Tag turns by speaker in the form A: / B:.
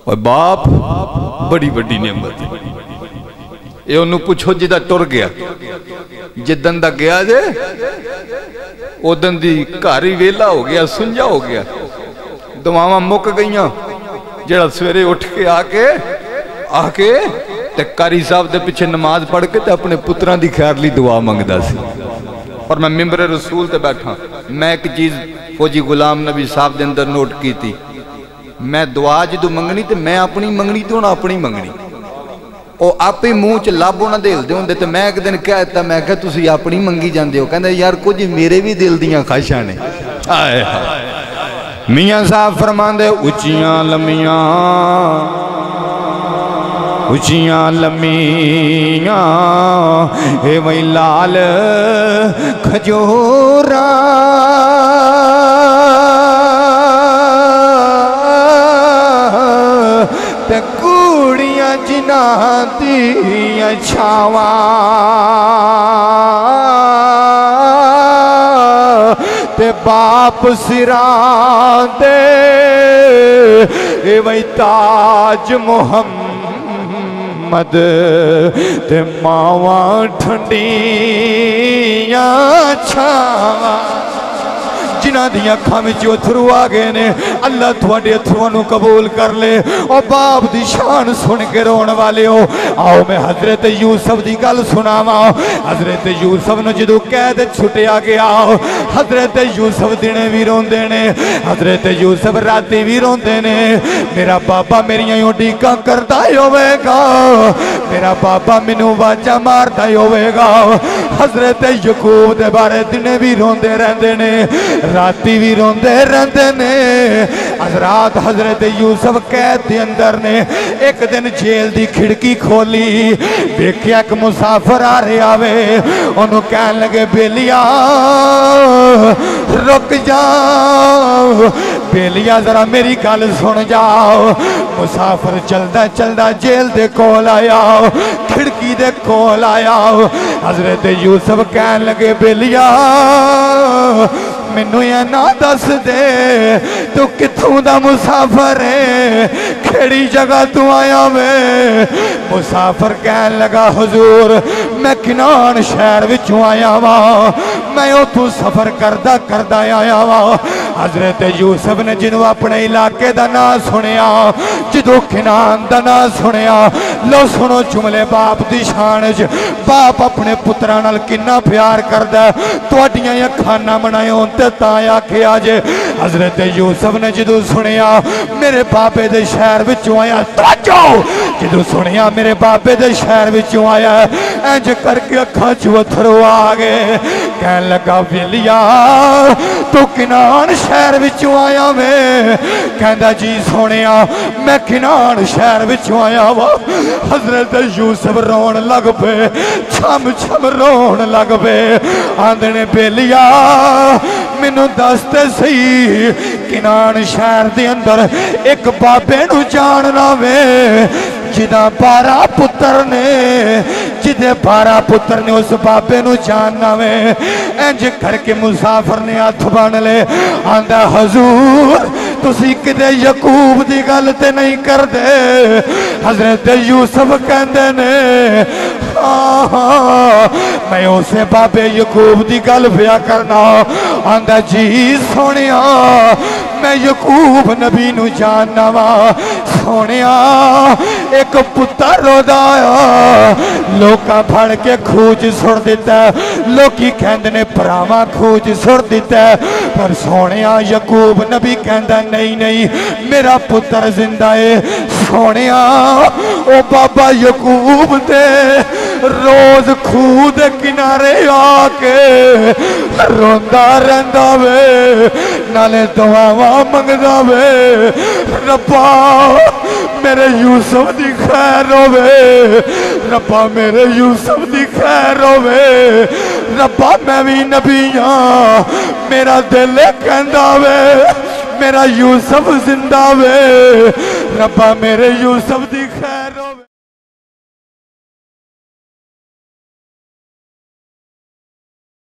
A: اور باپ بڑی بڑی نعمت ہے. یہ انہوں پوچھو جدہ ٹر گیا جدن دا گیا جے او دن دی کاری ویلا ہو گیا سنجا ہو گیا دعاواں مک گئیاں جڑا سویرے اٹھ کے آکے تے کاری صاحب دے پیچھے نماز پڑھ کے تے اپنے پتران دی خیر لی دعا منگدا سی. اور میں ممبر رسول تے بیٹھا میں ایک چیز فوجی غلام نبی صاحب دے اندر نوٹ کی تھی میں دعا جدو منگنی تے میں اپنی منگنی تو نہ اپنی منگنی او آپ ہی منہ چ لابو نہ دل دے ہوندے تے میں ایک دن کہتا میں کہ تسی اپنی منگی جاندے ہو کہندے یار کچھ میرے بھی دل دیاں خواہشاں نے. میاں صاحب فرماندے اچیاں لمیاں اے وہی لال کھجورا تے کوڑیاں جناں دیاں چھاواں تے باپ سران دے اے وہی تاج محمد تے ماواں ٹھنڈیاں چھاواں جنہ دیاں کھامی جو تھرو آگے نے اللہ تھوڑے تھروانو قبول کر لے اور باپ دی شان سن کے رون والے ہو. آؤ میں حضرت یوسف دی گل سناواں. حضرت یوسف نے جدو قید چھٹے آگے آؤ حضرت یوسف دینے بھی رون دینے حضرت یوسف راتی بھی رون دینے میرا بابا میریاں ڈیکاں کردہ ہوئے گا میرا بابا منو واجہ ماردہ ہوئے گا. حضرت یعقوب دے بارے دینے بھی رون دے رہن دینے راتی بھی روندے رہندے نے. حضرات حضرت یوسف قید دے اندر نے ایک دن جیل دی کھڑکی کھولی دیکھیا ایک مسافر آ رہے آوے انہوں کہنے لگے بیلیا رک جاؤ بیلیا ذرا میری گل سن جاؤ. مسافر چلدا چلدا جیل دے کول آیا کھڑکی دے کول آیا حضرت یوسف کہنے لگے بیلیا مینوں یہ نہ دس دے تو کتھوں دا مسافر ہے کھڑی جگہ تو آیا میں. مسافر کہنے لگا حضور میں کنان شہر وچوں آیا وا میں اتھوں سفر کردہ آیا وا. حضرت یوسف نے جنہوں اپنے علاقے دا نا سنیا جدو کنان دا نا سنیا لو سنو جملے باپ دی شانج باپ اپنے پترانال کنہ پیار کردہ توڑیاں یا کھانا منائے ہونتے تایا کیا جے. حضرت یوسف نے جدو سنیا میرے باپے دے شہر وچوں آیا توجہ جدو سنیا میرے باپے دے شہر وچوں آیا اینج کر کے اکھاں چو تھرو آگے کہنے لگا ویلیا تو کنان شہر وچوں آیا میں کہندہ جی سنیا میں کنان شہر وچوں آیا وا. حضرت یوسف رون لگ پے چھم چھم رون لگ پے آندھنے بیلیا مینوں دستے سی کنان شہر دے اندر ایک بابے نو جاننا میں جدہ 12 پتر نے جدے 12 پتر نے اس بابے نو جاننا میں انج کر کے مسافر نے ہاتھ بن لے آندہ حضور تسی کدے یعقوب دی گلتے نہیں کر دے. حضرت یوسف کہندے نے میں اسے بابے یعقوب دی گل پیا کرنا آندہ جی سونیا میں یعقوب نبی نو جاننا وا سونیا ایک پتر رو دایا لوکاں پھڑ کے کھوج سڑ دیتا ہے لوکی کہندے نے پراما کھوج سڑ دیتا ہے پر سونیا یعقوب نبی کہندہ نہیں میرا پتر زندہ ہے. سونیا او بابا یعقوب دے روز خود کنارے آکے روندہ رہندہ وے نالے دعاواں منگدہ وے ربا میرے یوسف دی خیر ہووے ربا میرے یوسف دی خیر ہووے ربا میں بھی نبی ہاں میرا دل کہندہ وے میرا یوسف زندہ وے ربا میرے یوسف دی